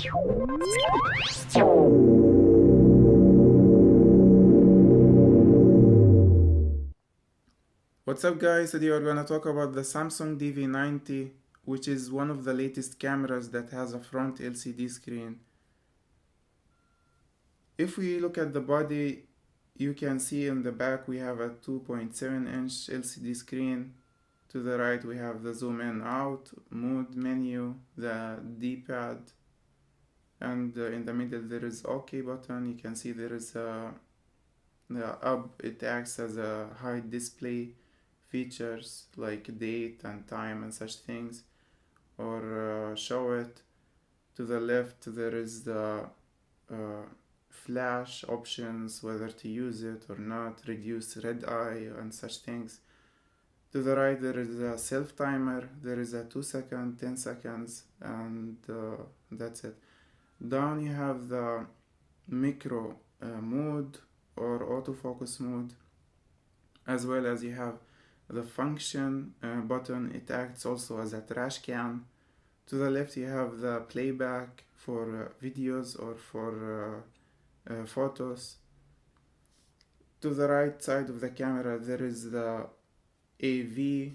What's up guys, today we're gonna talk about the Samsung DV90, which is one of the latest cameras that has a front LCD screen. If we look at the body, you can see in the back we have a 2.7-inch LCD screen. To the right we have the zoom in out, mode menu, the D-pad, and in the middle there is OK button. You can see there is the up, it acts as a hide display features like date and time and such things, or show it. To the left there is the flash options, whether to use it or not, reduce red eye and such things. To the right there is a self timer, there is a 2 second, 10 seconds, and that's it. Down you have the micro mode or autofocus mode, as well as you have the function button. It acts also as a trash can. To the left you have the playback for videos or for photos. To the right side of the camera there is the AV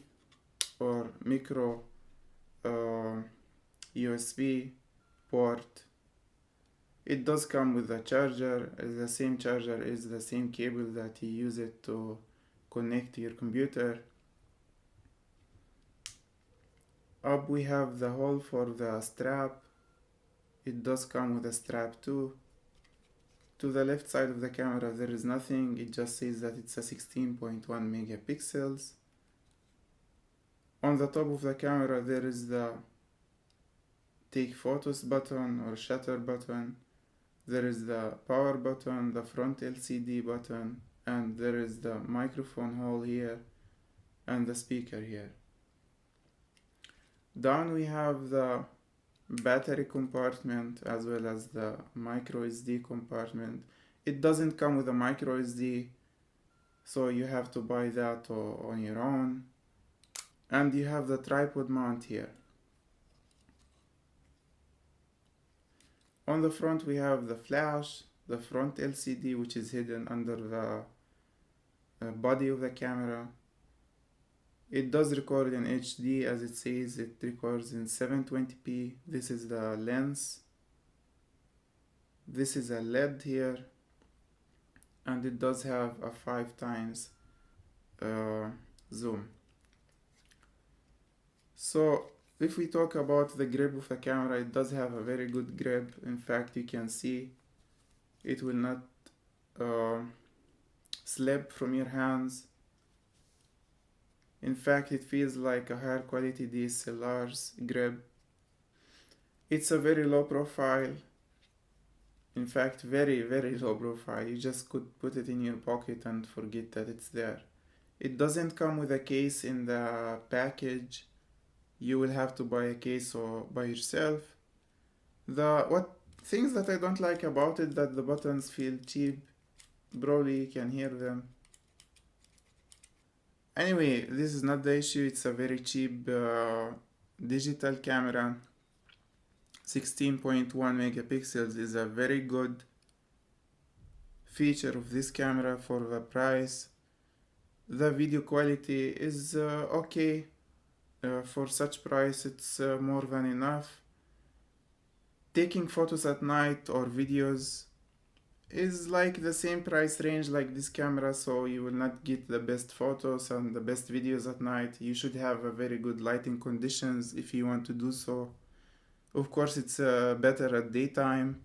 or micro USB port. It does come with a charger. The same charger is the same cable that you use it to connect to your computer. Up we have the hole for the strap. It does come with a strap too. To the left side of the camera there is nothing, it just says that it's a 16.1 megapixels. On the top of the camera there is the take photos button or shutter button. There is the power button, the front LCD button, and there is the microphone hole here and the speaker here. Down we have the battery compartment as well as the micro SD compartment. It doesn't come with a micro SD, so you have to buy that on your own. And you have the tripod mount here. On the front we have the flash, the front LCD, which is hidden under the body of the camera. It does record in HD, as it says. It records in 720p. This is the lens. This is a LED here, and it does have a 5 times zoom. So if we talk about the grip of the camera, it does have a very good grip. In fact, you can see it will not slip from your hands. In fact, it feels like a higher quality DSLR's grip. It's a very low profile. In fact, very, very low profile. You just could put it in your pocket and forget that it's there. It doesn't come with a case in the package. You will have to buy a case or by yourself. What things that I don't like about it, that the buttons feel cheap. Probably you can hear them. Anyway, this is not the issue. It's a very cheap digital camera. 16.1 megapixels is a very good feature of this camera for the price. The video quality is okay. For such price, it's more than enough. Taking photos at night or videos is like the same price range like this camera, so you will not get the best photos and the best videos at night. You should have a very good lighting conditions if you want to do so. Of course, it's better at daytime.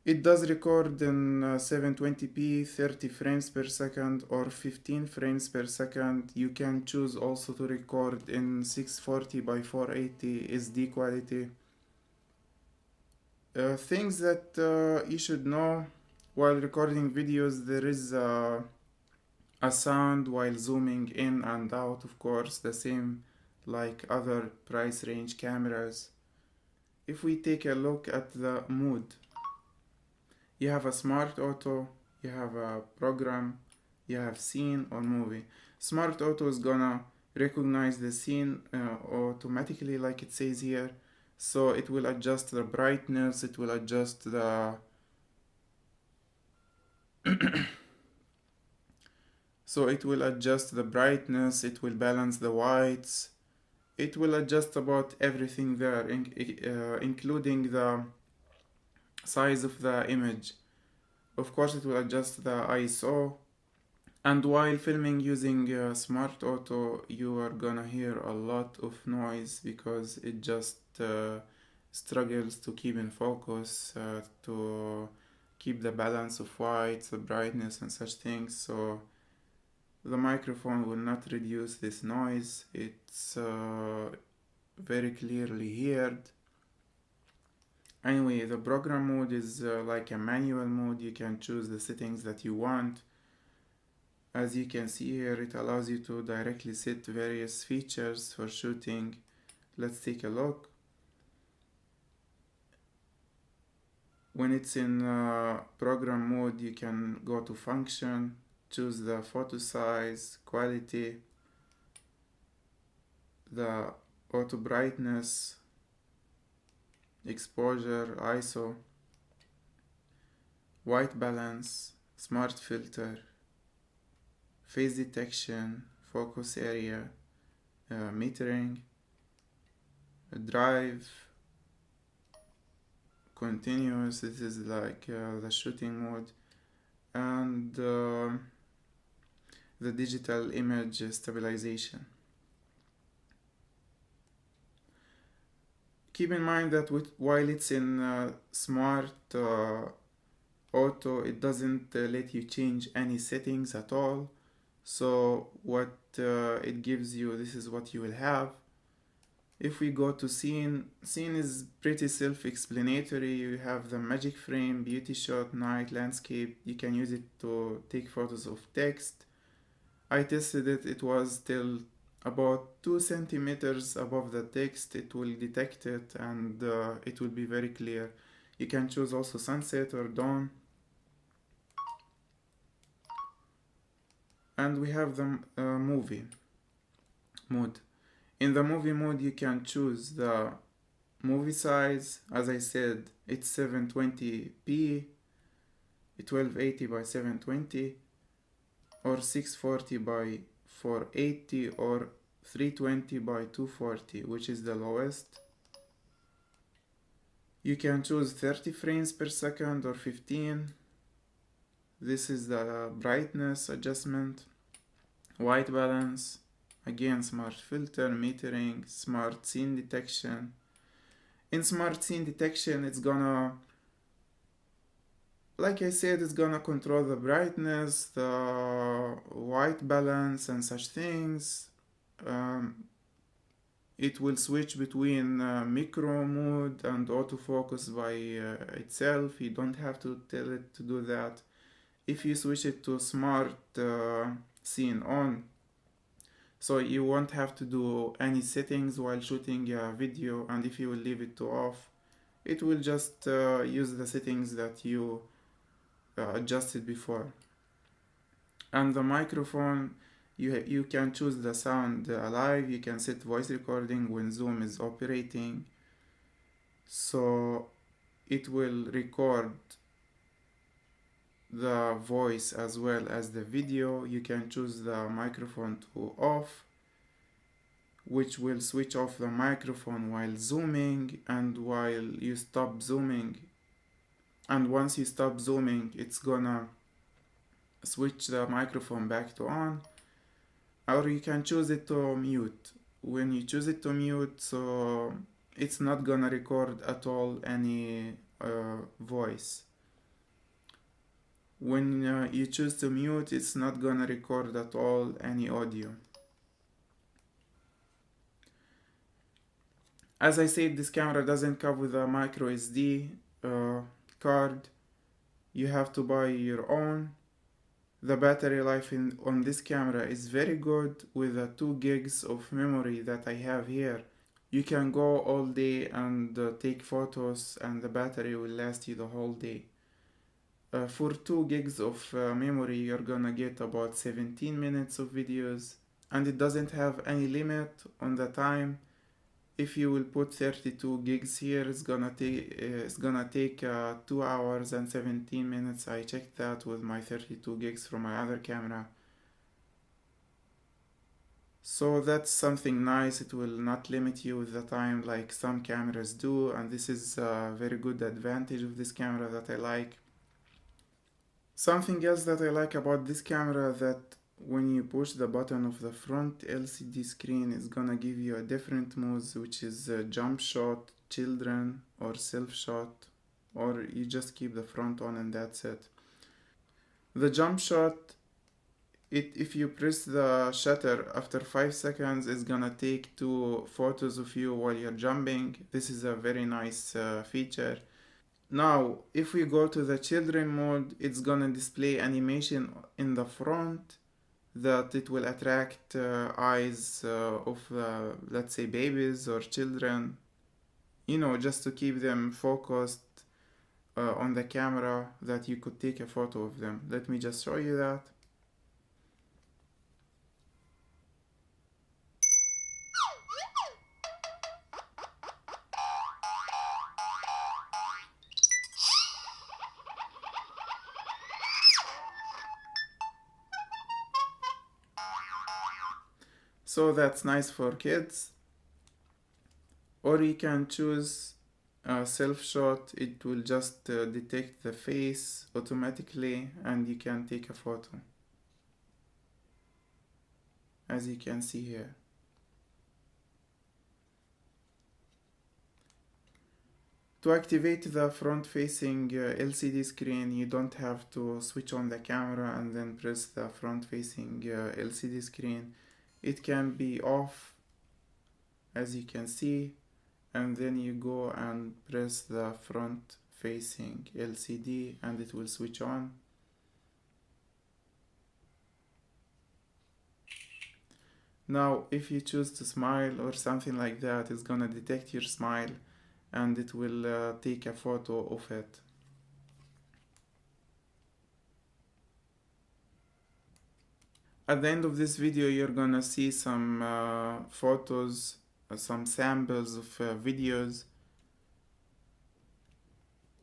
It does record in 720p, 30 frames per second or 15 frames per second. You can choose also to record in 640 by 480 SD quality. Things that you should know while recording videos: there is a sound while zooming in and out, of course, the same like other price range cameras. If we take a look at the mode, you have a smart auto, you have a program, you have scene or movie. Smart auto is gonna recognize the scene automatically, like it says here. So it will adjust the brightness, it will adjust the so it will adjust the brightness, it will balance the whites, it will adjust about everything there, including the size of the image. Of course, it will adjust the ISO. And while filming using Smart Auto, you are gonna hear a lot of noise because it just struggles to keep in focus, to keep the balance of whites, the brightness, and such things. So the microphone will not reduce this noise. It's very clearly heard. Anyway, the program mode is like a manual mode. You can choose the settings that you want. As you can see here, it allows you to directly set various features for shooting. Let's take a look. When it's in program mode, you can go to function, choose the photo size, quality, the auto brightness, exposure, ISO, white balance, smart filter, phase detection, focus area, metering, drive, continuous, this is like the shooting mode, and the digital image stabilization. Keep in mind that while it's in smart auto, it doesn't let you change any settings at all. So what it gives you, this is what you will have. If we go to scene is pretty self-explanatory. You have the magic frame, beauty shot, night, landscape. You can use it to take photos of text. I tested it, it was till about 2 centimeters above the text. It will detect it and it will be very clear. You can choose also sunset or dawn. And we have the movie mode. In the movie mode, you can choose the movie size. As I said, it's 720p, 1280 by 720, or 640 by 480, or 320 by 240, which is the lowest. You can choose 30 frames per second or 15. This is the brightness adjustment, white balance, again smart filter, metering, smart scene detection. In smart scene detection, it's gonna, like I said, it's gonna control the brightness, the white balance, and such things. It will switch between micro mode and autofocus by itself. You don't have to tell it to do that. If you switch it to smart scene on, so you won't have to do any settings while shooting a video, and if you will leave it to off, it will just use the settings that you adjusted before. And the microphone, you can choose the sound alive. You can set voice recording when Zoom is operating, so it will record the voice as well as the video. You can choose the microphone to off, which will switch off the microphone while zooming and while you stop zooming. And once you stop zooming, it's gonna switch the microphone back to on. Or you can choose it to mute. When you choose it to mute, so it's not gonna record at all any voice. When you choose to mute, it's not gonna record at all any audio. As I said, this camera doesn't come with a micro SD card. You have to buy your own. The battery life on this camera is very good with the 2 gigs of memory that I have here. You can go all day and take photos, and the battery will last you the whole day. For 2 gigs of memory, you're gonna get about 17 minutes of videos, and it doesn't have any limit on the time. if you will put 32 gigs here, it's gonna take 2 hours and 17 minutes. I checked that with my 32 gigs from my other camera. So that's something nice. It will not limit you with the time like some cameras do, and this is a very good advantage of this camera that I like. Something else that I like about this camera that when you push the button of the front LCD screen, it's gonna give you a different modes, which is jump shot, children, or self shot, or you just keep the front on and that's it. The jump shot, if you press the shutter after 5 seconds, it's gonna take 2 photos of you while you're jumping. This is a very nice feature. Now, if we go to the children mode, it's gonna display animation in the front that it will attract eyes of, let's say, babies or children, just to keep them focused on the camera, that you could take a photo of them. Let me just show you that. So that's nice for kids. Or you can choose self shot. It will just detect the face automatically and you can take a photo, as you can see here. To activate the front facing LCD screen, you don't have to switch on the camera and then press the front facing LCD screen. It can be off, as you can see, and then you go and press the front facing LCD and it will switch on. Now if you choose to smile or something like that, it's gonna detect your smile and it will take a photo of it. At the end of this video you're gonna see some photos, some samples of videos.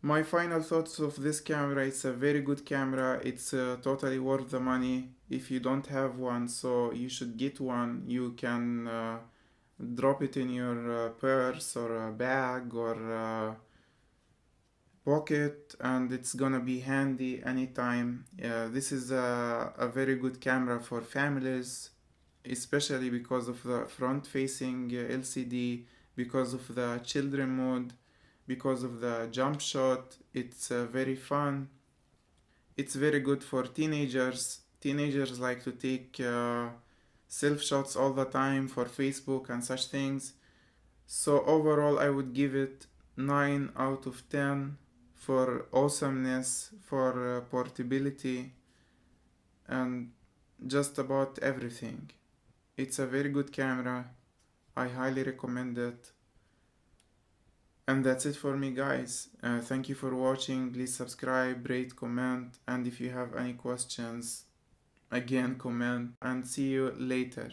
My final thoughts of this camera: it's a very good camera. It's totally worth the money if you don't have one, so you should get one. You can drop it in your purse or a bag or pocket and it's gonna be handy anytime. This is a very good camera for families, especially because of the front facing LCD, because of the children mode, because of the jump shot. It's very fun. It's very good for teenagers. Teenagers like to take self shots all the time for Facebook and such things. So overall I would give it 9 out of 10 for awesomeness, for portability, and just about everything. It's a very good camera. I highly recommend it. And that's it for me, guys. Thank you for watching. Please subscribe, rate, comment, and if you have any questions, again comment, and see you later.